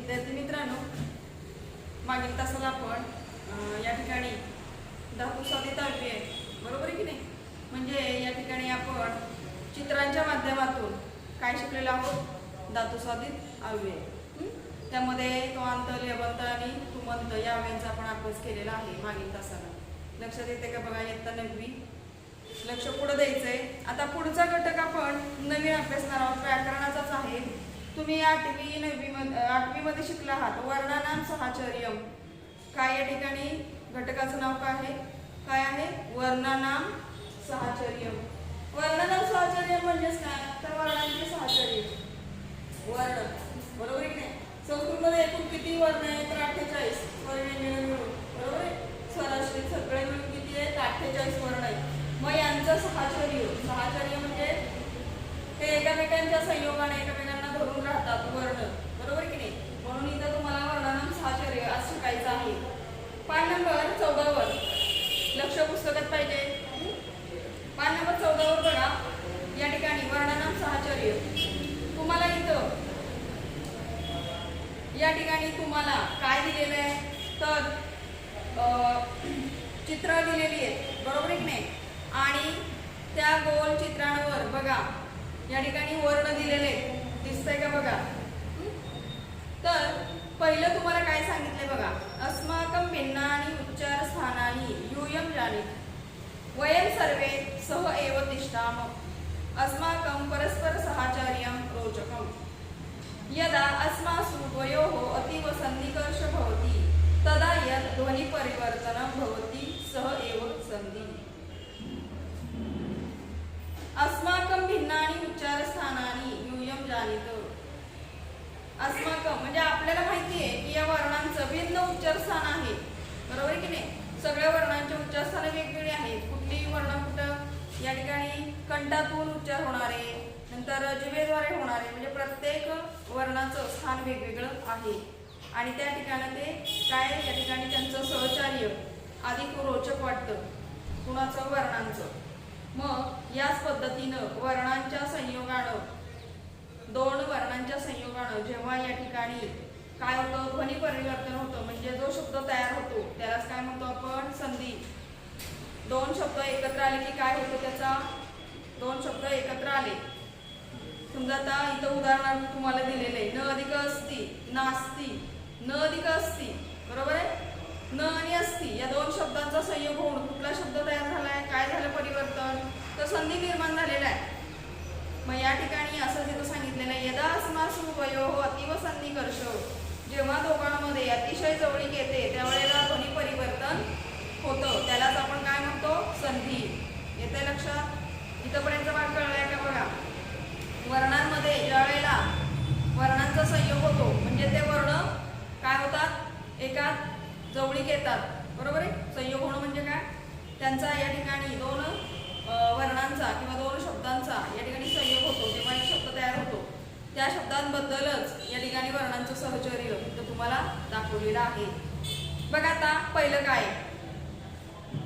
विद्यार्थी मित्रांनो, मागील तासाला आपण या ठिकाणी धातू साधित अव्यय बरोबर आहे की नाही, म्हणजे या ठिकाणी आपण चित्रांच्या माध्यमातून काय शिकलेलो आहोत, धातू साधित अव्यय। त्यामध्ये त्वांत, लेबंत आणि तुमंत या अव्ययांचा आपण अभ्यास केलेला आहे मागील तासाला। लक्षात येते का बघा, इयत्ता 9वी लक्ष पुढे द्यायचंय। आता पुढचा घटक आपण नवीन अभ्यासणार आहोत, व्याकरणाचाच आहे। तुम्ही 8वी 9वी मध्ये शिकला आहात वर्णनाम सहचर्यम। काय या ठिकाणी घटकाचं नाव काय आहे वर्णनाम सहचर्यम। वर्णनाम सहचर्यम म्हणजे काय, तर वर्णांचे सहचर्य वर्ण बरोबर आहे की नाही। संस्कृतमध्ये एकूण किती वर्ण आहेत, तर 48 वर्ण मिळून बरोबर आहे। स्वराष्ट्रीय सगळे मिळून किती आहेत, 48 वर्ण आहेत। मग यांचं सहचर्य म्हणजे हे एकमेकांच्या संयोगाने एकमेकांना धरून राहतात वर्ण बरोबर की नाही। म्हणून इथं तुम्हाला वर्णनाम सहचर्य असं शिकायचं आहे। पान नंबर 14 वर लक्ष पुस्तकात पाहिजे। पान नंबर 14 वर बघा, या ठिकाणी वर्णनाम सहचर्य तुम्हाला इथं या ठिकाणी तुम्हाला काय दिलेलं आहे, तर चित्र दिलेली आहेत बरोबर की नाही। आणि त्या गोल चित्रांवर बघा या ठिकाणी वर्ण दिलेले दिसतंय का बघा। तर पहिलं तुम्हाला काय सांगितलंय बघा, अस्माकं भिन्नानि उच्चार स्थानानि यूयं जानीत वयं सर्वे सह एव तिष्ठाम अस्माकं परस्पर सहचर्यं रोचकम् यदा अस्मासु द्वयोः अतीव सन्निकर्ष भवति तदा यत् ध्वनि परिवर्तनं भवति सह एव सन्धि। अस्माकं भिन्नानि उच्चार स्थानानि यूयं जानीत। अस्माकं म्हणजे आपल्याला माहिती आहे की या वर्णांचं भिन्न उच्चार स्थान आहे बरोबर की नाही। सगळ्या वर्णांचे उच्चार स्थान वेगवेगळे आहेत। कुठलीही वर्ण कुठं या ठिकाणी कंठातून उच्चार होणारे, नंतर जिभेद्वारे होणारे, म्हणजे प्रत्येक वर्णाचं स्थान वेगवेगळं आहे। आणि त्या ठिकाणी ते काय या ठिकाणी त्यांचं सहचर्य अधिक रोचक वाटतं कुणाचं, वर्णांचं। मग याच पद्धतीनं वर्णांच्या संयोगानं, दोन वर्णांच्या संयोगानं जेव्हा या ठिकाणी काय होतं, ध्वनी परिवर्तन होतं, म्हणजे जो शब्द तयार होतो त्यालाच काय म्हणतो आपण, संधी। दोन शब्द एकत्र आले की काय होतं, त्याचा दोन शब्द एकत्र आले। समजा आता इथं उदाहरणार्थ तुम्हाला दिलेले न अधिक अस्ति नास्ति, न अधिक अस्ति बरोबर आहे। न आणि अस्ति या दोन शब्दांचा संयोग होऊन कुठला शब्द तयार झालाय, काय झालं परिवर्तन, तर संधी निर्माण झालेला आहे। मग या ठिकाणी असं तिथं सांगितलेलं आहे, यदा अस्मासु द्वयोः अतीव सन्निकर्ष, जेव्हा दोघांमध्ये अतिशय जवळीक येते त्यावेळेला ध्वनी परिवर्तन होतं, त्यालाच आपण काय म्हणतो, संधी। येते लक्षात, इथपर्यंत भाग कळलाय का बघा। वर्णांमध्ये ज्या वेळेला वर्णांचा संयोग होतो म्हणजे ते वर्ण काय होतात, एका जवळीक येतात बरोबर आहे। संयोग होणं म्हणजे काय, त्यांचा या ठिकाणी दोन वर्णांचा किंवा दोन शब्दांचा या ठिकाणी संयोग होतो, जेव्हा एक शब्द तयार होतो त्या शब्दांबद्दलच या ठिकाणी वर्णांचं सहचर्य तर तुम्हाला दाखवलेलं आहे। बघा आता पहिलं काय,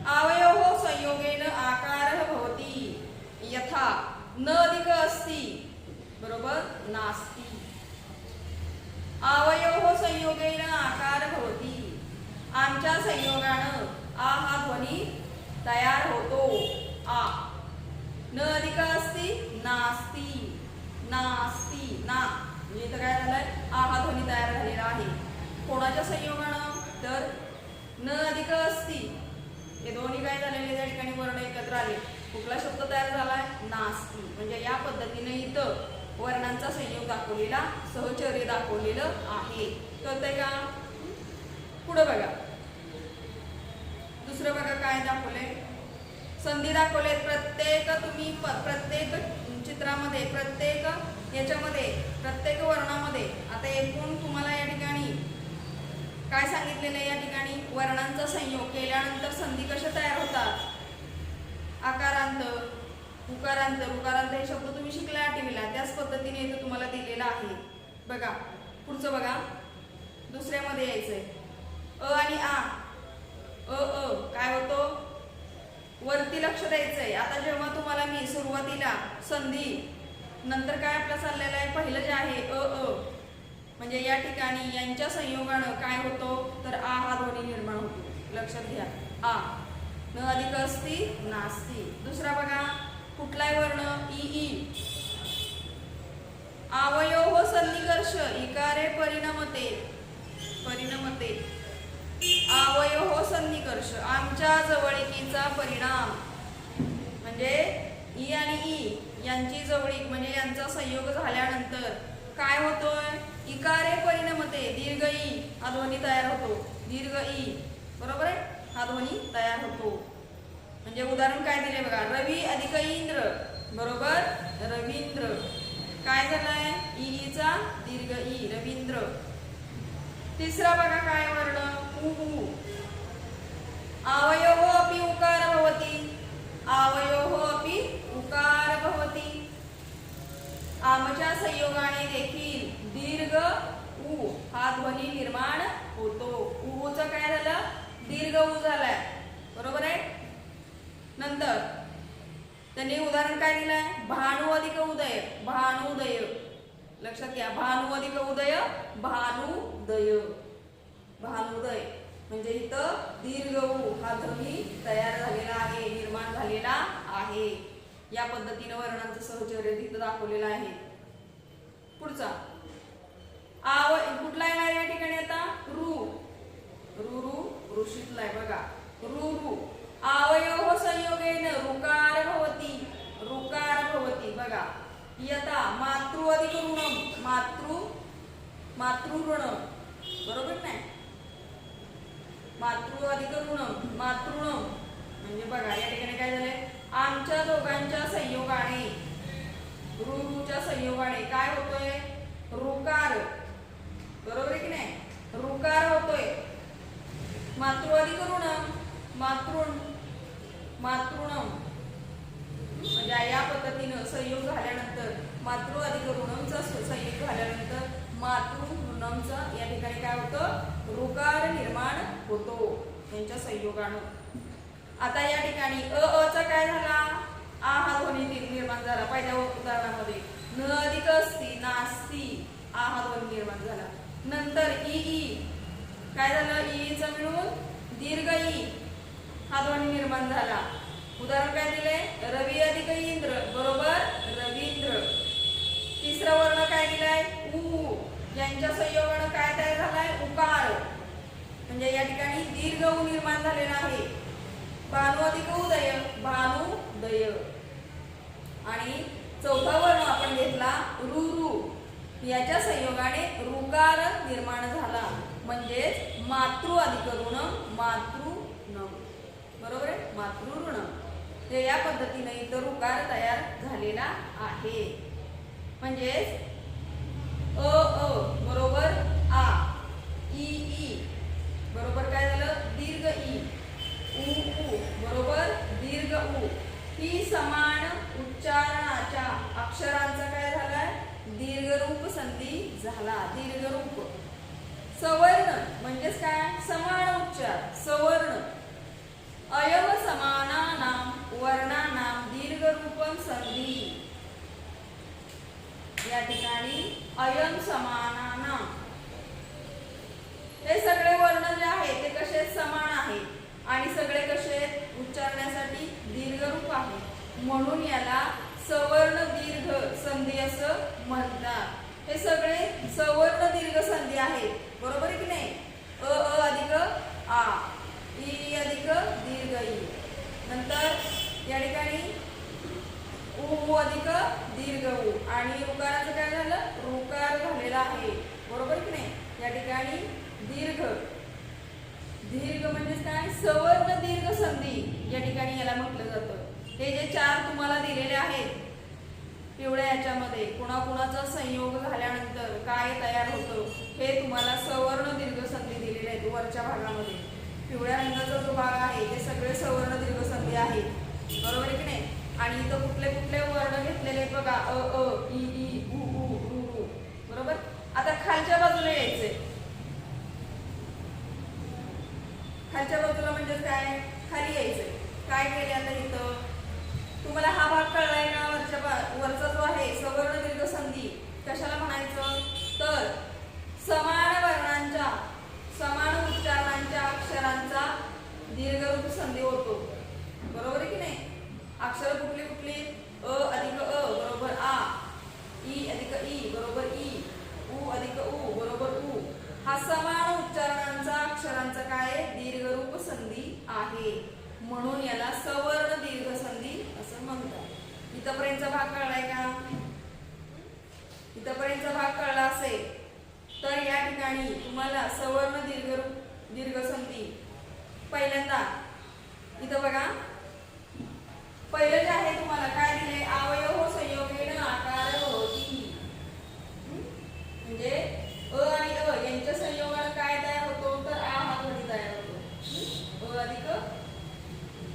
आवयोः संयोगेन आकारः भवति यथा न अधिक अस्ति बरोबर नास्ति। आवयोः संयोगेन आकार भवति, आमच्या संयोगानं आ हा ध्वनी तयार होतो, आ। न अधिक अस्ति नास्ति, नास्ति ना, म्हणजे इथं काय झालंय, आ हा ध्वनी तयार झालेला आहे। कोणाच्या संयोगानं, तर न अधिक अस्ति, हे दोन्ही काय झालेले त्या ठिकाणी वर्ण एकत्र आले, कुठला शब्द तयार झालाय, नास्ति। म्हणजे या पद्धतीने इथं वर्णांचा संयोग दाखवलेला, सहचर्य दाखवलेलं आहे। कळतंय का, पुढे बघा दुसरं बघा काय दाखवले, संधी दाखवले। प्रत्येक तुम्ही प्रत्येक चित्रामध्ये, प्रत्येक याच्यामध्ये, प्रत्येक वर्णामध्ये आता एकूण तुम्हाला या ठिकाणी काय सांगितलेलं आहे, या ठिकाणी वर्णांचा संयोग केल्यानंतर संधी कशा तयार होतात, आकारांत, उकारांत, उकारांत हे शब्द तुम्ही शिकला 8वीला, त्याच पद्धतीने इथं तुम्हाला दिलेला आहे। बघा पुढचं बघा, दुसऱ्यामध्ये यायचंय, अ आणि आ, काय होतो, वरती लक्ष द्यायचंय। आता जेव्हा तुम्हाला मी सुरुवातीला संधी नंतर काय आपलं चाललेलं आहे, पहिलं जे आहे म्हणजे या ठिकाणी यांच्या संयोगानं काय होतो तर आ हा ध्वनी निर्माण होतो. लक्षात घ्या, आ. न अधिक अस्ति नास्ति. दुसरा बघा, कुठलाही वर्ण ई ई. आवयोः सन्निकर्ष इकारे परिणमते. परिणमते. आवयोः सन्निकर्ष आमच्या जवळिकीचा परिणाम. म्हणजे ई आणि ई यांची जवळीक म्हणजे यांचा संयोग झाल्यानंतर काय होतोय इकारे परिणमते. दीर्घ ई हा ध्वनी तयार होतो. दीर्घ ई बरोबर आहे, हा ध्वनी तयार होतो. म्हणजे उदाहरण काय दिले बघा, रवी अधिक इंद्र बरोबर रवींद्र. काय झालाय ईचा दीर्घ ई रवींद्र. तिसरा बघा काय वर्ण उ. आवयोः अपि उकार भवति. आवयोः अपि उकार भवति. आमच्या संयोगाने देखील दीर्घ उ हा ध्वनी निर्माण होतो. उचा काय झालं दीर्घ उ झालाय बरोबर आहे. नंतर त्यांनी उदाहरण काय दिलंय भानु अधिक उदय भानुदय. लक्षात घ्या, भानु अधिक उदय भानुदय. भानुदय म्हणजे इथं दीर्घ उ हा ध्वनी तयार झालेला आहे, निर्माण झालेला आहे. या पद्धतीने वर्णांचं सहचर्य तिथं दाखवलेलं आहे. पुढचा आव कुठला येणार या ठिकाणी आता रु. रु ऋषीतला आहे बघा रु. आवयोः संयोगेन ऋकार भवति. ऋकार भवति बघा. यथा मातृ अधिक ऋणम मातृऋणम बरोबर नाही. मातृ अधिक ऋणम मातृणम म्हणजे बघा या ठिकाणी काय झालंय आमच्या दोघांच्या संयोगाने ऋच्या संयोगाने काय होतोय ऋकार बरोबर आहे की नाही. ऋकार होतोय. मातृ अधिक ऋणम मातृणम म्हणजे या पद्धतीनं संयोग झाल्यानंतर मातृ अधिक ऋणमचा संयोग झाल्यानंतर मातृऋणमचा या ठिकाणी काय होतं ऋकार निर्माण होतो यांच्या संयोगानं. आता या ठिकाणी अचा काय झाला आ हा ध्वनी निर्माण झाला. पहिल्या उदाहरणामध्ये न अधिक अस्ति नास्ति आ हा ध्वनी निर्माण झाला. नंतर ई काय झालं ईचा मिळून दीर्घ ई हा ध्वनी निर्माण झाला. उदाहरण काय दिले रवी अधिक इंद्र बरोबर रवींद्र. तिसरा वर्ण काय दिलाय उ. यांच्या संयोगानं काय तयार झालाय उकार म्हणजे या ठिकाणी दीर्घ उ निर्माण झालेला आहे. भानु अधिक उदय भानुदय. आणि चौथा वर्ण आपण घेतला रु. याच्या संयोगाने ऋकार निर्माण झाला म्हणजेच मातृ अधिक ऋणम मातृणम बरोबर आहे मातृऋणम. हे या पद्धतीने इथं ऋकार तयार झालेला आहे. म्हणजेच बरोबर आ. ई बरोबर काय झालं दीर्घ ई. उ बरोबर दीर्घ उ. ही समान उच्चारणाच्या अक्षरांचा काय झालाय दीर्घरूप संधी झाला. दीर्घरूप. सवर्ण म्हणजेच काय समान उच्चार सवर्ण. अयम समानानां वर्णानां दीर्घरूपम संधी. या ठिकाणी अयम समानानां हे सगळे वर्ण जे आहेत ते कसे समान आहेत आणि सगळे कसे उच्चारण्यासाठी दीर्घरूप आहे म्हणून याला सवर्ण दीर्घ संधी असं म्हणतात. हे सगळे सवर्ण दीर्घ संधी आहेत बरोबर आहे की नाही. अ अधिक आ ई अधिक दीर्घ ई. नंतर या ठिकाणी उ अधिक दीर्घ उ आणि ऋकाराचं काय झालं ऋकार झालेला आहे बरोबर की नाही. या ठिकाणी दीर्घ म्हणजे काय सवर्ण दीर्घ संधी या ठिकाणी याला म्हटलं जातं. हे जे चार तुम्हाला दिलेले आहेत पिवळ्या याच्यामध्ये कुणाकुणाचा संयोग झाल्यानंतर काय तयार होतं हे तुम्हाला सवर्ण दीर्घ संधी दिलेले आहेत वरच्या भागामध्ये. पिवळ्या रंगाचा जो भाग आहे ते सगळे सवर्ण दीर्घ संधी आहेत बरोबर आहे की नाही. आणि इथं कुठले कुठले वर्ण घेतलेले बघा अ ई उ बरोबर. आता खालच्या बाजूला यायचंय. खालच्या बाजूला म्हणजे काय खाली यायचंय. काय केले आता इथं तुम्हाला हा भाग कळलाय का वरचा जो आहे सवर्ण दीर्घ संधी कशाला म्हणायचं तर इथपर्यंतचा भाग कळलाय का? इथपर्यंतचा भाग कळला असेल तर या ठिकाणी तुम्हाला सवर्ण दीर्घ संधी पहिल्यांदा इथं बघा, पहिलं जे आहे तुम्हाला काय दिले, अवयव संयोगेन आकार होती, म्हणजे अ आणि अ यांच्या संयोगाने काय तयार होतो, तर आ हा ध्वनी तयार होतो. अ अधिक अ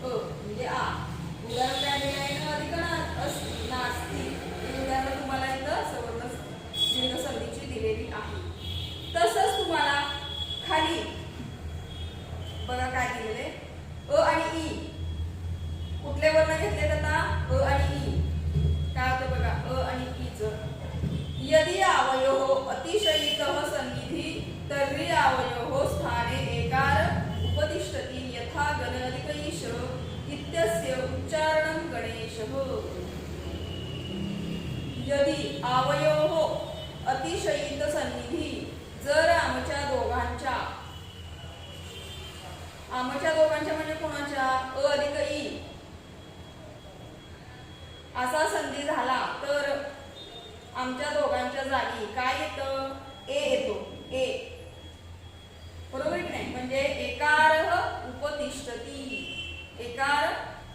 म्हणजे आ. उदाहरण काय दिलं आहे, न अधिक नास्ती, हे उदाहरण तुम्हाला इथं सवर्ण दीर्घ संधीची दिलेली आहे. तसंच तुम्हाला खाली बघा काय दिलेले, अ आणि ई कुठले वर्ण घेतले आता, अ आणि ई. काय होतं बघा, अ आणि ई च यदि अवयव अतिशयितः सन्निधी तर्हि अवयव स्थाने एकार उपतिष्ठति यथा गण अधिक ईश इत्यस्य उच्चारणं गणेशः. यदि अवयव अतिशयित सन्निधी, जर आमच्या दोघांच्या म्हणजे कोणाच्या, अ अधिक ई असा संधी झाला तर आमच्या दोघांच्या जागी काय येतं, ए येतो. ए बरोबर की नाही, म्हणजे एकार उपतिष्ठती. एकार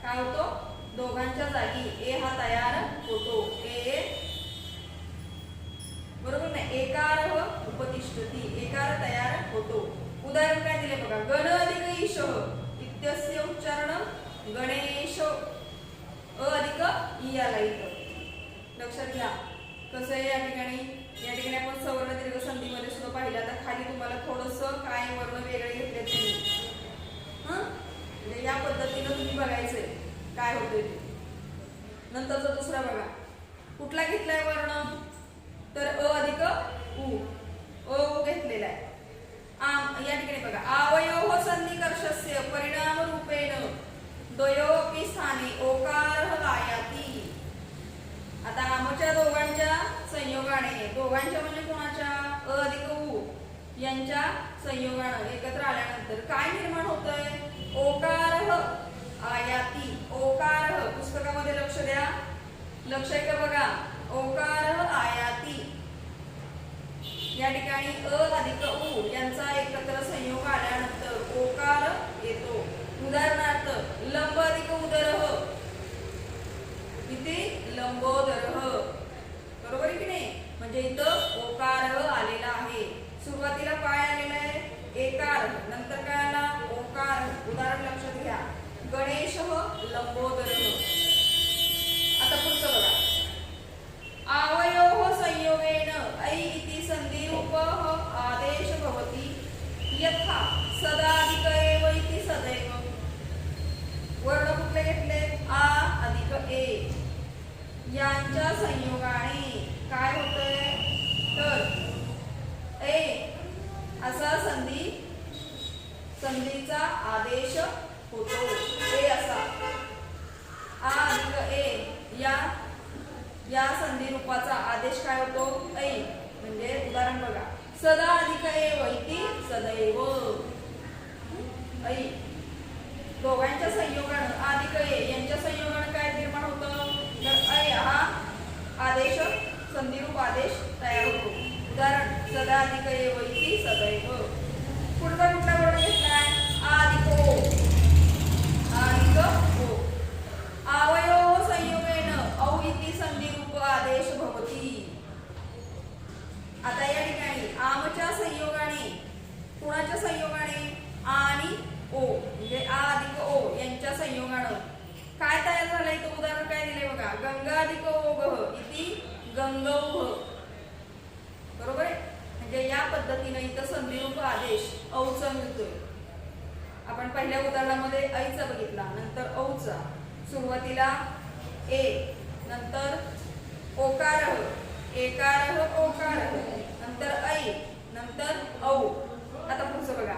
काय होतो, दोघांच्या जागी ए हा तयार होतो. ए बरोबर नाही, एकार उपतिष्ठती, एकार तयार होतो. उदाहरण काय दिले बघा, गण अधिक ईश इत्यस्य उच्चारण गणेश. अ अधिक ई आला इथं, लक्षात घ्या. कसं आहे या ठिकाणी आपण सवर्ण दीर्घ संधीमध्ये सुद्धा पाहिलं. आता खाली तुम्हाला थोडंसं काय वर्ण वेगळे घेतले त्यांनी, म्हणजे या पद्धतीनं तुम्ही बघायचंय काय होतंय ते. नंतरचा दुसरा बघा, कुठला घेतलाय वर्ण, तर अ अधिक उ. अ उ घेतलेला आहे. या ठिकाणी बघा, अवयव संधिकर्षस्य परिणाम रूपेण द्वयोपि स्थाने ओकार आयाती. आता आमच्या दोघांच्या संयोगाने, दोघांच्या म्हणजे कोणाच्या, अ अधिक उ यांच्या संयोगाने एकत्र आल्यानंतर काय निर्माण होतंय, ओकार आयाती. ओकार पुस्तकामध्ये लक्ष द्या, लक्ष आहे का बघा, ओकार आयाती. या ठिकाणी अ अधिक उ यांचा एकत्र संयोग आल्यानंतर ओकार येतो. उदाहरणार्थ लंब अधिक उदरः, इथे लंबोदरः. बरोबर आहे की नाही, म्हणजे इथं ओकार आलेला आहे. सुरुवातीला काय आलेला आहे, एकार, नंतर काय आला, ओकार. उदाहरण लक्षात घ्या, गणेश लंबोदरः. आता पुढचं बघा, अवयव संयोगेन ऐ इति संधिरूपः आदेश भवति यथा सदा अधिक एव इति सदैव. वर्ण कुठले घेतले, आ अधिक ए यांच्या संयोगाने काय होतंय, तर ए असा संधीचा आदेश होतो. ए असा, आ अधिक ए या संधी रूपाचा आदेश काय होतो, ऐ. म्हणजे उदाहरण बघा, सदा अधिक एव इति सदैव. ऐ दोघांच्या संयोगानं अधिक ए यांच्या संयोगानं काय निर्माण होतं, तर ऐ हा आदेश संधिरूप आदेश तयार होतो. उदाहरण सदा अधिक एव इति सदैव. पुढचा कुठला वर्ण घेतलाय, आ अधिक ओ. आ अधिक ओ. अवयव संयोगेन औ इति संधिरूप आदेश भवति. आता या ठिकाणी आमच्या संयोगाने, कुणाच्या संयोगाने, आ आणि ओ म्हणजे आ अधिक ओ यांच्या संयोगाने काय तयार झालंय, तो उदाहरण काय दिले बघा, गंगा अधिक ओघ इति गंगौघ. बरोबर आहे, म्हणजे या पद्धतीने इथं संधिरूप आदेश औचा मिळतोय. आपण पहिल्या उदाहरणामध्ये ऐचा बघितला, नंतर औचा. सुरुवातीला ए, नंतर ओकार, एकार ओकार, नंतर ऐ, नंतर औ. आता पुढचं बघा,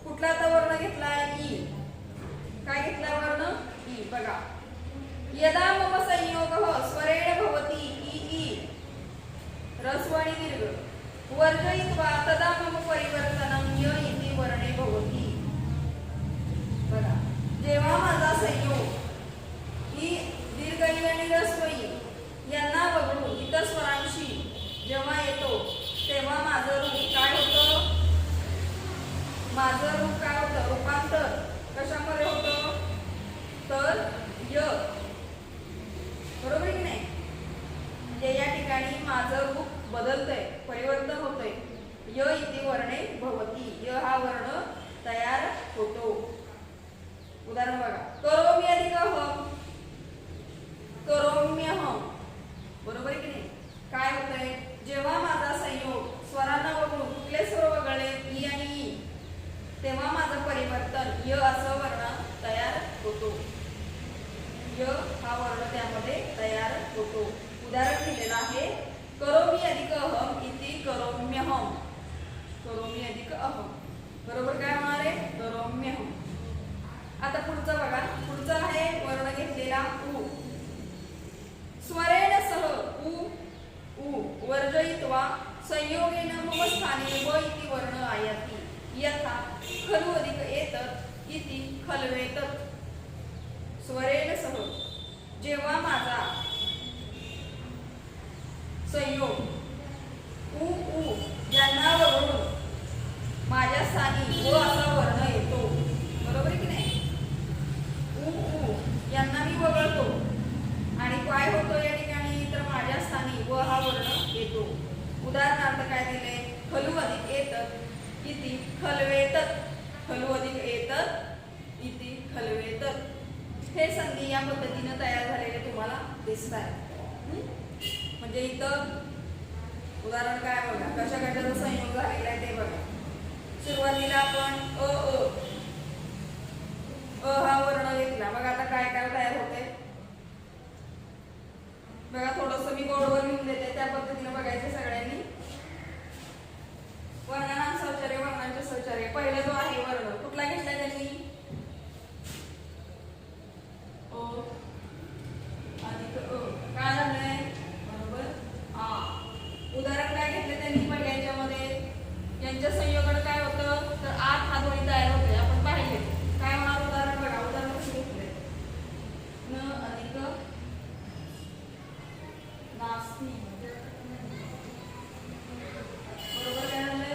कुठला आता वर्ण घेतलाय, ई. काय घेतला वर्ण, ई. बघा, यदा मम संयोगः स्वरेण भवति ई ह्रस्व आणि दीर्घ वर्जयित्वा तदा मम परिवर्तनं य इति वर्णे भवति. बघा, जेव्हा माझा संयोग दीर्घ आणि ऱ्हस्व यांना वगळून इतर स्वरांशी जेव्हा येतो तेव्हा माझं रूप काय होतं? माझं रूप काय होतं? रूपांतर कशामध्ये होतं? तर य. बरोबर की नाही? म्हणजे या ठिकाणी माझं रूप बदलतंय, परिवर्तन होतंय. य इति वर्णे भवती. य हा वर्ण तयार होतो. उदाहरण बघा. करोमी अधिक हम. करोम्यहम. बरोबर की नाही? काय होतंय? जेव्हा माझा संयोग स्वरांना वगळून कुठले स्वर वगळले ई आणि ई तेव्हा माझं परिवर्तन य असं वर्ण तयार होतो. य हा वर्ण त्यामध्ये तयार होतो. उदाहरण दिलेलं आहे करोमी अधिक अहम इति करोम्यहम. करोमी अधिक अहम. बरोबर काय होणार आहे? करोम्यहम. आता पुढचं बघा. पुढचं आहे वर्ण घेतलेला उ. स्वरेण सह उ उ वर्जयित्वा संयोगेन मम स्थाने व इति वर्ण आयाति. यथा खलु अधिक एतत् इति खल्वेतत्. स्वरेण सह जेव्हा माझा संयोग उ उ यांना वगळून माझ्या स्थानी व असा वर्ण येतो. बरोबर की नाही? उ उ यांना मी वगळतो आणि काय होतो या ठिकाणी? तर माझ्या स्थानी व हा वर्ण येतो. उदाहरणार्थ काय दिले? खलु अधिक एतत् इति खल्वेतत्. खलु अधिक एतत् इति खल्वेतत्. हे संधी या पद्धतीने तयार झालेले तुम्हाला दिसत आहे. म्हणजे इथं उदाहरण काय बघा, कशा कशाचा संयोग झालेला आहे ते बघा. सुरुवातीला आपण अ हा वर्ण घेतला. बघा आता काय काय तयार होते बघा. थोडंसं मी बोर्डवर लिहून देते, त्या पद्धतीने बघायचं सगळ्यांनी. वर्णांना शौचार्य, वर्णांचे शौचार्य. पहिला जो आहे वर्ण कुठला घेतला त्यांनी? ओ अधिक अ. काय झालंय? बरोबर आ. उदाहरण काय घेतले त्यांनी पहिल्या याच्यामध्ये? यांच्या संयोगात काय होतं? तर आठ हा ध्वनी तयार होते. आपण पाहिले काय होणार? उदाहरण बघा. उदाहरण कसं घेतलंय? न अधिक नास्ती. बरोबर काय झालंय?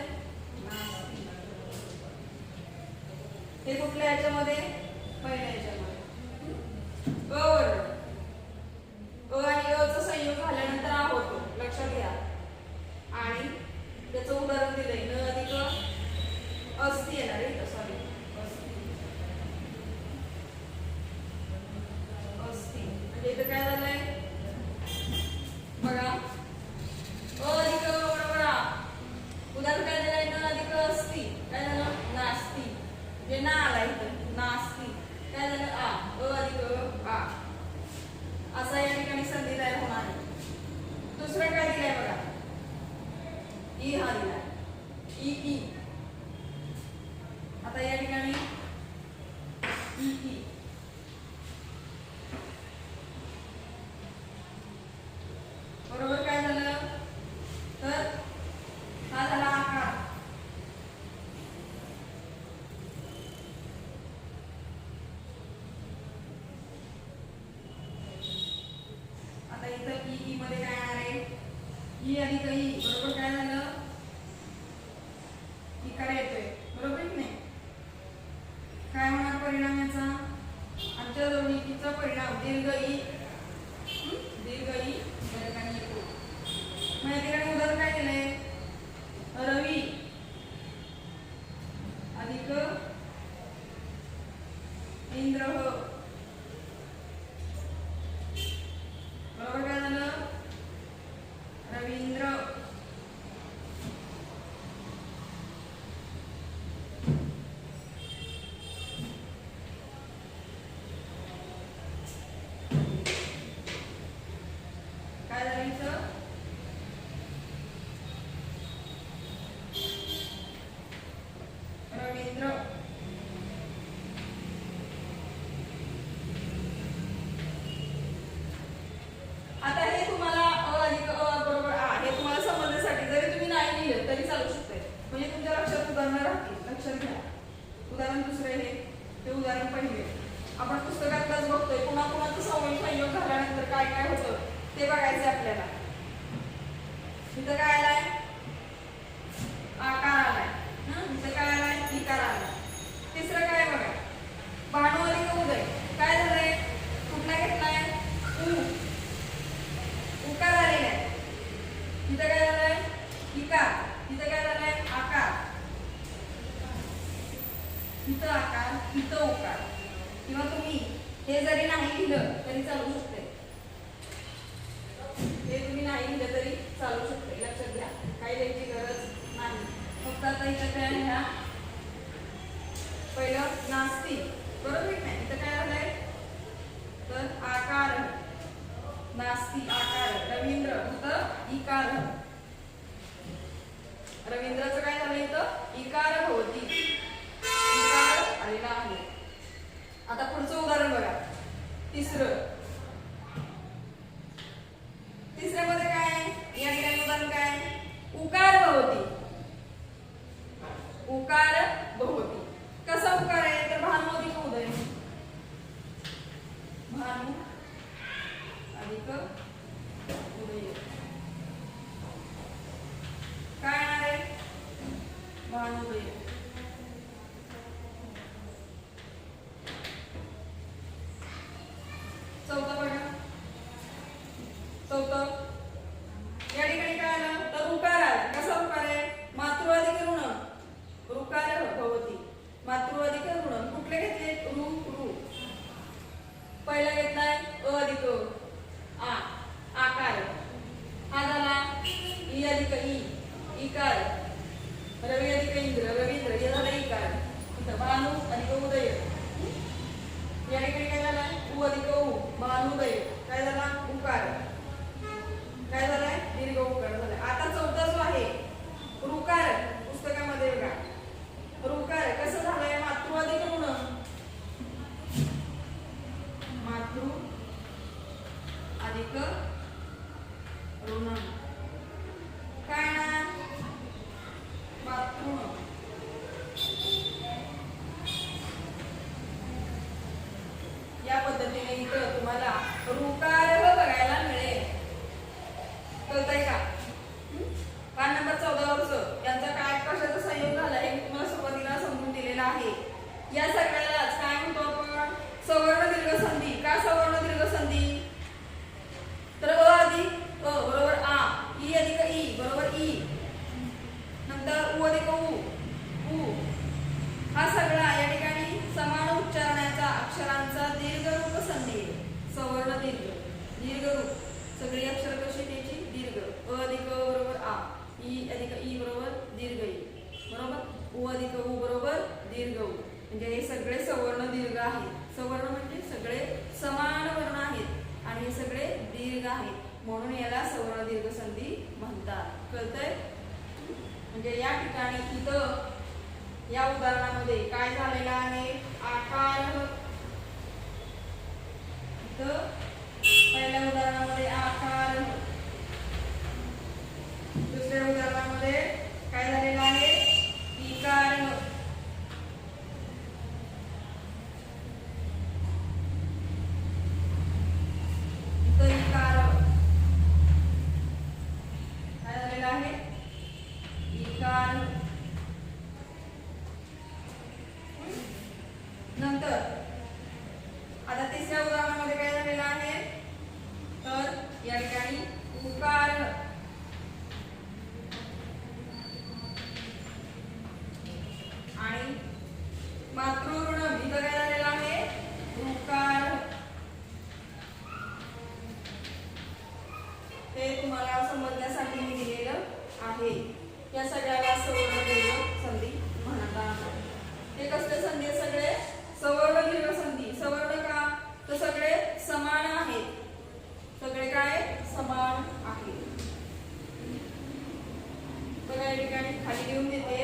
नास्ती. हे कुठल्या याच्यामध्ये? पहिल्या याच्यामध्ये अ वर्ण. अ आणि अ चा संयोग झाल्यानंतर आ होतो. लक्षात घ्या. आणि त्याचं उदाहरण दिलंय न अधिक अस्ती येणार आहे. सॉरी अस्ती. म्हणजे इथं काय झालंय बघा. अ अधिक बरोबर आ. उदाहरण काय दिलंय? न अधिक अस्ती. काय झालं? नास्ती. म्हणजे ना आला इथं. नास्ती. काय झालं? आ. अ अधिक आ. असा या ठिकाणी संधी तयार होणार आहे. दुसरं काय दिलंय बघा. ई हा दिलाय. E E. आता या ठिकाणी ई ई. बरोबर काय झालं? तर हा झाला आकार. आता इथं ई ई मध्ये काय येणार आहे? ई अधिक ई. बरोबर काय झालं? इकडे येतोय. बरोबर की नाही? काय होणार परिणाम याचा? आमच्या जोडणीचा परिणाम दीर्घ ई. दीर्घ ई या ठिकाणी येतो. मग या ठिकाणी उदाहरण काय दिलंय? रवी अधिक इंद्र. बरोबर काय झालं? रवींद्र. काय झालं इथं? रवींद्र. आता हे तुम्हाला अ अधिक अ बरोबर आ हे तुम्हाला समजण्यासाठी जरी तुम्ही नाही लिहिलं तरी चालू शकते. म्हणजे तुमच्या लक्षात उदाहरणं राहतील. लक्षात घ्या. उदाहरण दुसरे हे ते उदाहरण पहिले आपण पुस्तकातच बघतोय. पुन्हा पुन्हा संयोग झाल्यानंतर काय इथं आकार इथं उकार, किंवा तुम्ही हे जरी नाही लिहिलं तरी चालू शकते. हे तुम्ही नाही लिहिलं तरी चालू शकते. लक्षात घ्या, काही लिहायची गरज नाही. फक्त आता इथं काय लिहा, पहिलं नास्ती, बरोबर नाही. इथं काय झालंय तर आकार, नास्ती आकार. रवींद्र होतं इकार, रवींद्रचं काय झालं इथं इकार होती, इकार आलेला आहे. आता पुढचं उदाहरण बघा, तिसरं. तिसऱ्यामध्ये काय या ठिकाणी उदाहरण काय, उकार भवती, उकार भवती. कसा उकार आहे तर भानु अधिक उदय, भानु अधिक उदय. काय येणार आहे भानुदय. चौथं बघा, चौथं या ठिकाणी काय आलं तर उकार आला. कसा उकार आहे मातृ अधिक ऋण, ऋकार भवती, मातृ अधिक ऋण. कुठले घेतले ऋ ऋ. पहिला घेतलाय अ अधिक आ, आकार. हा झाला इ अधिक ई, इकार. रवी अधिक इंद्र, रवींद्र. हे झालं इकार. इथं भानु अधिक उदय. या ठिकाणी काय झालं उ अधिक उ, भानुदय. काय झाला उकार. काय झालंय दीर्घ उकार झालाय. आता चौथा जो आहे ऋकार, पुस्तकामध्ये बघा ऋकार कसं झालंय मातृ अधिक ऋण, मातृ अधिक ऋण. काय ना मातृ. या पद्धतीने इथं तुम्हाला ऋकार बघायला मिळेल. कळतंय का. पान नंबर 14 वरचं यांचा काय कशाचा संयोग झाला हे तुम्हाला सुरुवातीला समजून दिलेला आहे. या सगळ्यालाच काय म्हणतो आपण सवर्ण दीर्घ संधी. का सवर्ण दीर्घ संधी तर अ अधिक अ बरोबर आ, ई अधिक ई बरोबर ई, नंतर उ अधिक उ, उ. हा सगळा या ठिकाणी समान उच्चारण्याचा अक्षरांचा दीर्घ रूप संधी. सवर्ण दीर्घ, दीर्घ रूप. सगळी अक्षर कशी त्याची दीर्घ. अ अधिक अ बरोबर आ, ई अधिक ई बरोबर दीर्घ ई, बरोबर. उ अधिक उ बरोबर दीर्घ उ. म्हणजे हे सगळे सवर्ण दीर्घ आहेत. सवर्ण म्हणजे सगळे समान वर्ण आहेत आणि हे सगळे दीर्घ आहेत, म्हणून याला सवर्ण दीर्घ संधी म्हणतात. कळतंय. म्हणजे या ठिकाणी इथं या उदाहरणामध्ये काय झालेलं आहे आकार. इथं पहिल्या उदाहरणामध्ये आकार, दुसऱ्या उदाहरणामध्ये काय झालेलं आहे इकार. इथं इकार काय झालेलं आहे इकार. नंतर आता तिसऱ्या उदाहरणामध्ये काय झालेलं आहे तर या ठिकाणी उकार आणि मातृऋण. इथं काय झालेलं आहे उकार. ते तुम्हाला समजण्यासाठी मी दिलेलं आहे. या सगळ्याला सवर्ण दीर्घ संधी म्हणतात. हे कसले संधी सगळे सवर्ण दीर्घ संधी. सवर्ण का तर सगळे समान आहेत. सगळे काय समान आहेत. बघा या ठिकाणी खाली लिहून देते,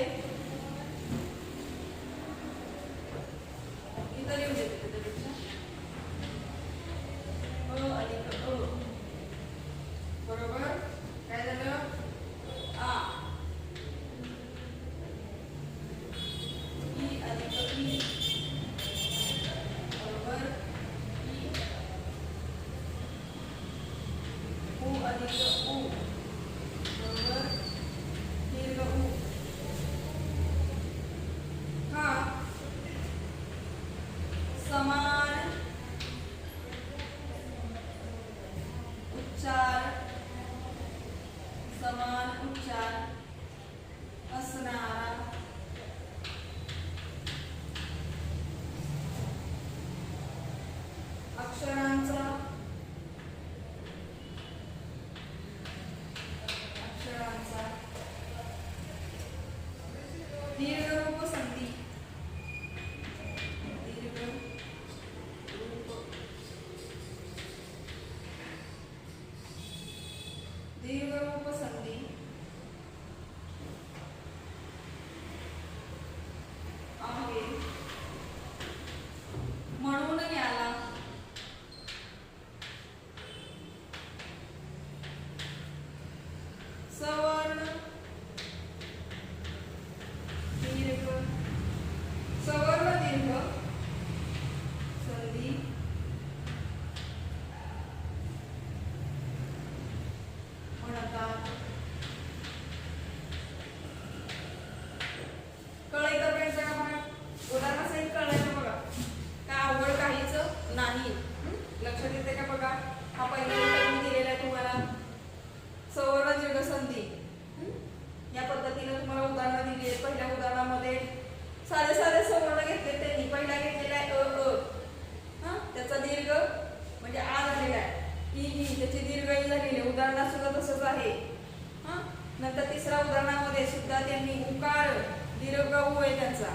इथं लिहून देते त्याच्यापेक्षा अ अधिक अ बरोबर काय झालं आ, ई अधिक ई बरोबर ई, उ अधिक उ बरोबर दीर्घ उ. हा समान उच्चार, समान उच्चार असणारा दीर्घरूप संधी आहे म्हणून याला सवर्ण दीर्घ संधी म्हणतात. कळलं इथपर्यंत का बघा, उदाहरणासहित कळलं बघा, काय अवघड काहीच नाही. लक्षात येते का बघा, हा पहिला मी दिलेला आहे तुम्हाला सवर्ण दीर्घ संधी. या पद्धतीने तुम्हाला उदाहरणं दिली आहेत. पहिल्या उदाहरणामध्ये साधे साधे सवर्ण घेतले त्यांनी. पहिला घेतलेला आहे अ, त्याचा दीर्घ म्हणजे आ झालेला आहे, ई त्याची दीर्घ ई झालेली आहे. उदाहरणात सुद्धा तसंच आहे. नंतर तिसऱ्या उदाहरणामध्ये सुद्धा त्यांनी उकार दीर्घ उ आहे त्यांचा.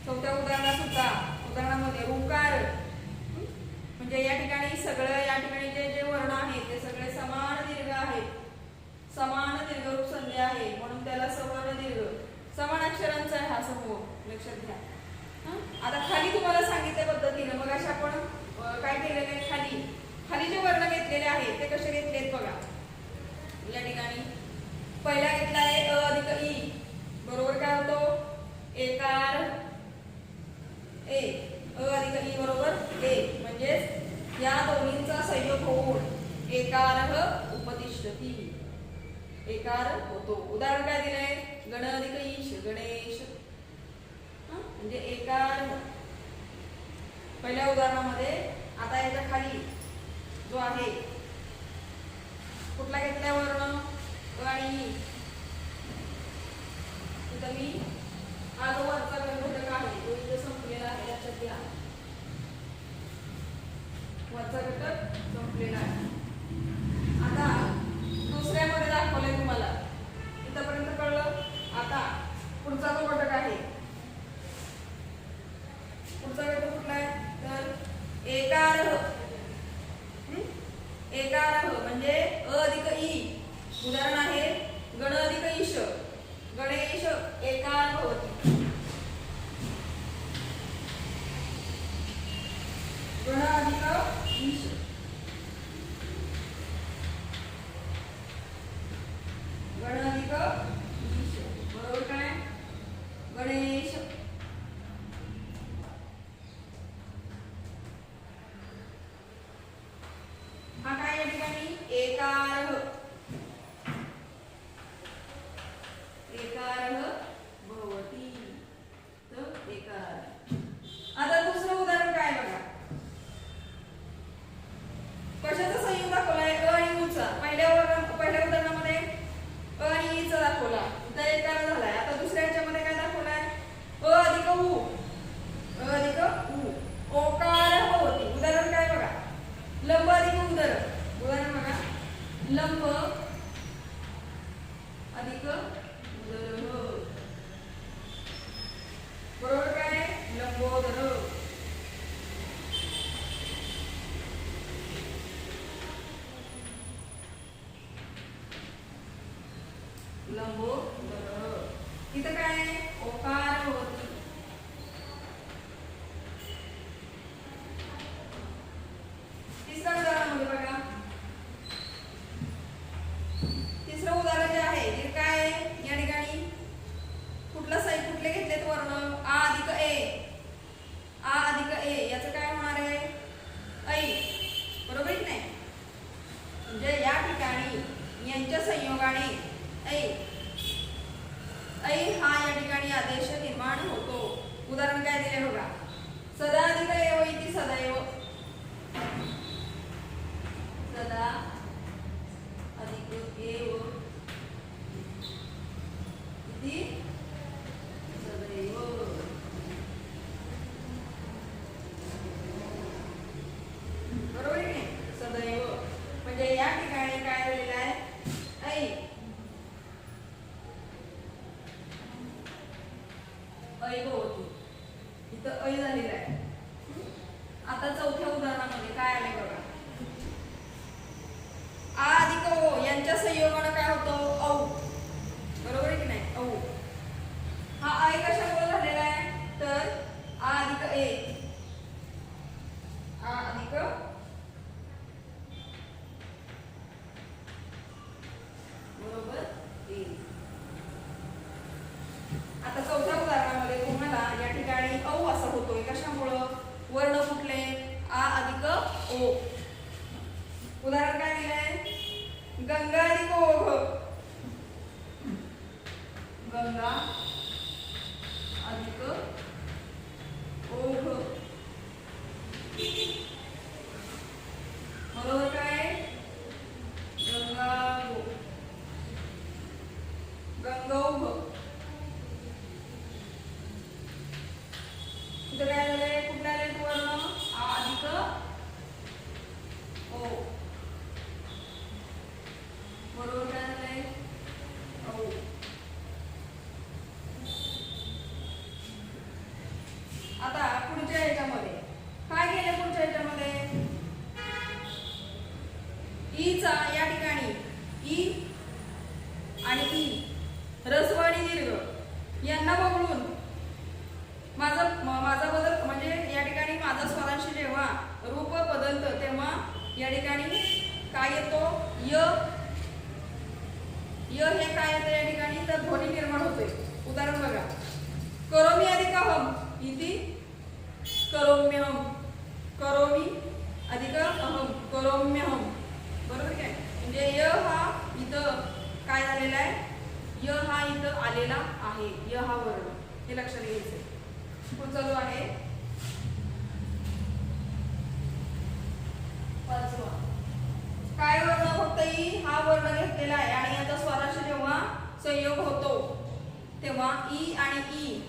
चौथ्या उदाहरणामध्ये उकार म्हणजे या ठिकाणी सगळं, या ठिकाणी जे जे वर्ण आहेत ते सगळे समान दीर्घ आहेत, समान दीर्घरूप संधी आहे, म्हणून त्याला सवर्ण दीर्घ. समान अक्षरांचा आहे हा समूह, लक्षात घ्या. आता खाली तुम्हाला सांगितल्या पद्धतीने मग अशा आपण काय केलेले आहे, खाली जे वर्ण घेतलेले आहेत ते कसे घेतलेत बघा. या ठिकाणी पहिला घेतला आहे अ अधिक ई, बरोबर काय होतो एकार ए. अ अधिक ई बरोबर ए, म्हणजेच या दोन्हींचा संयोग होऊन एकार उपदिष्टती, एकार होतो. उदाहरण काय दिलंय, गण अधिक ईश गणेश, म्हणजे एकार पहिल्या उदाहरणामध्ये. आता याच्या खाली जो आहे कुठला घेतलाय वर्ण आणि ई, तिथं मी हा जो वरचा घटक आहे तो इथे संपलेला आहे, लक्षात घ्या. वरचा घटक संपलेला आहे. आता दुसऱ्यामध्ये दाखवलंय तुम्हाला, इथपर्यंत कळलं. आता पुढचा जो घटक आहे, पुढचा घटक कुठला आहे तर एकार. एकार म्हणजे अ अधिक ई. उदाहरण आहे गण अधिक ईश गणेश एकार भवति. गण अधिक ईश गण अधिक ईश, बरोबर काय गणेश. हा काय या ठिकाणी एकार, एकार भवति, तर एकार. आता दुसरं उदाहरण काय बघा, कशाचा संयोग दाखवलाय अ आणि उ चा. पहिल्या उदाहरणामध्ये अ आणि ई चा दाखवला, इथं एकार झालाय. आता दुसऱ्या ह्याच्यामध्ये काय दाखवलाय अ अधिक उ, अ अधिक उ ओकार भवति. उदाहरण काय बघा, लंब अधिक उदर. उदाहरण बघा, लंब अधिक उदर, बरोबर काय लंबोदर. लंबोदर इथं काय ओकार भवति. तिसऱ्या उदाहरणामध्ये बघा, तिसरं उदाहरण जे आहे ते काय या ठिकाणी कुठले घेतलेत वर्ण आ अधिक ए. आ अधिक ए याचं काय होणार आहे ऐ, बरोबर की नाही. म्हणजे या ठिकाणी यांच्या संयोगाने ऐ, ऐ हा या ठिकाणी आदेश निर्माण होतो. उदाहरण काय दिले बघा, सदा अधिक एव इति सदैव. सदा अधिक एव इति सदैव. बरोबर आहे सदैव, म्हणजे या ठिकाणी काय झालेलं आहे ऐ, ऐ भवति, इथं ऐ झालेलं आहे. आता चौथ्या उदाहरणामध्ये काय आले बघा, आ अधिक ओ यांच्या संयोगाने काय होतो औ, बरोबर आहे की नाही, औ. हा आय कशामुळे झालेला आहे तर आ अधिक ए, आ अधिक बरोबर ए. आता चौथ्या उदाहरणामध्ये तुम्हाला या ठिकाणी औ असा होतोय कशामुळं, वर्ण कुठले, आ अधिक ओ. उदाहरण काय दिलंय, गंगा अधिक ओघ, गंगा अधिक ओघ, बरोबर काय, गंगा गंगौघ. इथं काय झालंय, कुठला आले वर्ण, आ अधिक ओ, बरोबर काय झालंय, औ. आता पुढच्या ह्याच्यामध्ये काय केलं, पुढच्या ह्याच्यामध्ये ईचा या ठिकाणी ई आणि ई ऱ्हस्व आणि दीर्घ यांना बघून माझा बदल म्हणजे या ठिकाणी माझा स्वरांशी जेव्हा रूप बदलतं तेव्हा या ठिकाणी काय येतो, य य हे काय येतं या ठिकाणी तर ध्वनी निर्माण होतोय. उदाहरण बघा, करोमी अधिक अहम इति करोम्यहम, करोमी अधिक अहम करोम्यहम, बरोबर काय, म्हणजे य हा इथं काय झालेला आहे, य हा इथं आलेला आहे, य हा वर्ण, हे लक्षात घ्यायचं. पुढे चालू आहे पाचवा, काय वर्ण, फक्त ई हा वर्ण घेतलेला आहे आणि याचा स्वराशी जेव्हा संयोग होतो तेव्हा ई आणि ई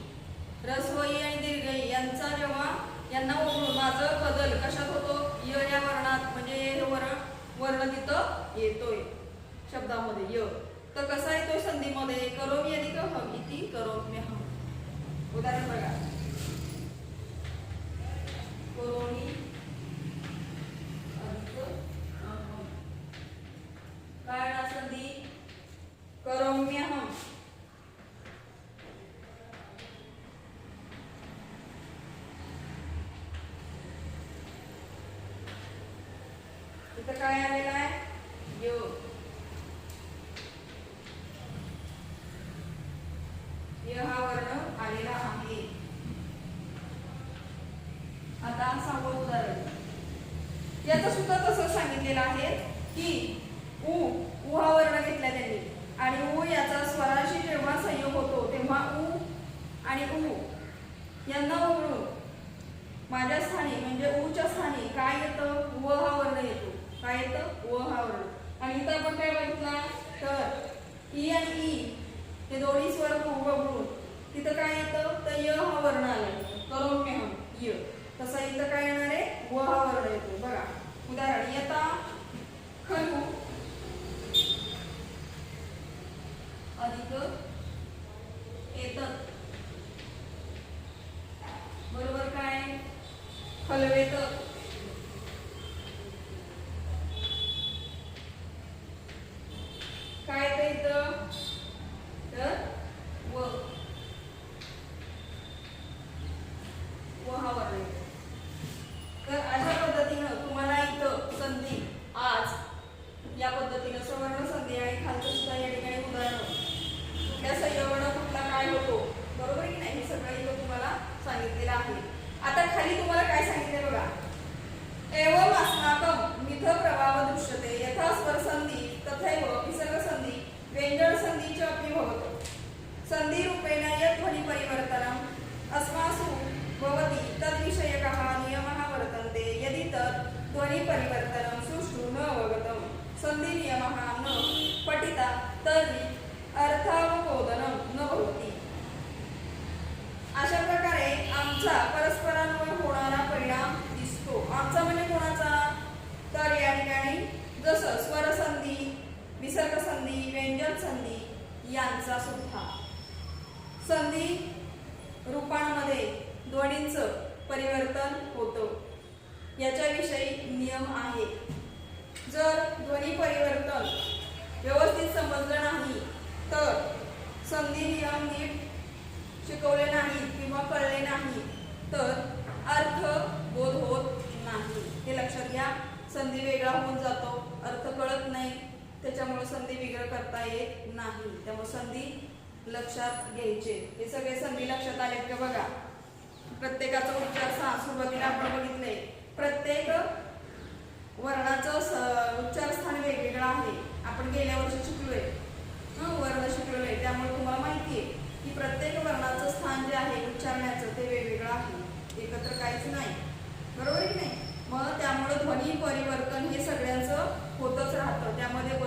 ऱ्हस्व ई आणि दीर्घ ई यांचा जेव्हा यांना ओळखून माझं बदल कशात होतो, य या वर्णात, म्हणजे हे वर्ण तिथं येतोय शब्दामध्ये य. तर कसा येतोय संधीमध्ये, करोमी अधिक हम इति करोम्यहम. उदाहरण बघा, करोमी अधिक अहम, काय ना संधी, करोम्यहम. इथं काय आलेलं आहे, य, य हा वर्ण आलेला आहे. आता सहावं उदाहरण, याचं सुद्धा तसंच सांगितलेलं आहे की उ हा वर्ण घेतला त्यांनी आणि उ याचा स्वराशी जेव्हा संयोग होतो तेव्हा उ आणि उ यांना वगळून माझ्या स्थानी म्हणजे ऊच्या स्थानी काय येतं, व हा वर्ण येतो. काय येतं, व हा वर्ण. आणि इथं आपण काय बघितला तर ई आणि ई हे दोन्ही स्वर वगळून तिथं काय येतं तर य हा वर्ण आला, करोम्यहम य. तसा इथं काय येणार आहे, व हा वर्ण येतो. बघा उदाहरण, यथा खलु अधिक एतत्, बरोबर काय, खलवेत, काय येतं इथं तर व हा वर्ण येतो. तर अशा पद्धतीनं तुम्हाला इथं संधी आज या पद्धतीनं सवर्ण संधी आणि खालचं सुद्धा या ठिकाणी उदाहरण कुठल्या संयोगानं कुठला काय होतो, बरोबर की नाही, हे सगळं इथं तुम्हाला सांगितलेलं आहे. आता खाली तुम्हाला काय सांगितले बघा, एवम अस्माकं मिथ प्रभाव दृश्यते यथा स्वर संधी तथैव विसर्ग संधी व्यंजन संधी च अपि भवतो. संधी रूपेण यत् ध्वनि परिवर्तनम् अस्मासु भवति तद्विषयकः नियमः वर्तन्ते. यदि तत् ध्वनि परिवर्तनं सुष्ठु न अवगतं संधि नियमः न पठिता तर्हि अर्थावबोधनं न भवति. अशा प्रकारे आमचा परस्परांवर होणारा परिणाम दिसतो. आमचा म्हणजे कोणाचा तर या ठिकाणी जसं स्वर संधी, विसर्ग संधी, व्यंजन संधी यांचा सुद्धा संधी रूपांमध्ये ध्वनींचं परिवर्तन होतं. याच्याविषयी नियम आहे. जर ध्वनी परिवर्तन व्यवस्थित समजलं नाही शिकवले नाही किंवा कळले नाही तर अर्थ बोध होत नाही. हे लक्षात घ्या. संधी वेगळा होऊन जातो, अर्थ कळत नाही, त्याच्यामुळे संधी वेगळं करता येत नाही. त्यामुळे संधी लक्षात घ्यायचे. हे सगळे संधी लक्षात आलेत का बघा. प्रत्येकाचा उच्चार सुरुवातीला आपण बघितले. प्रत्येक वर्णाचं उच्चार स्थान वेगवेगळं आहे. आपण गेल्या वर्षी शिकलोय, वर्ण शिकलोय. त्यामुळे तुम्हाला माहिती आहे की प्रत्येक वर्णाचं स्थान जे आहे उच्चारण्याचं ते वेगवेगळं आहे, एकत्र काहीच नाही. बरोबर की नाही. मग त्यामुळे ध्वनी परिवर्तन हे सगळ्यांचं होतच राहतं. त्यामध्ये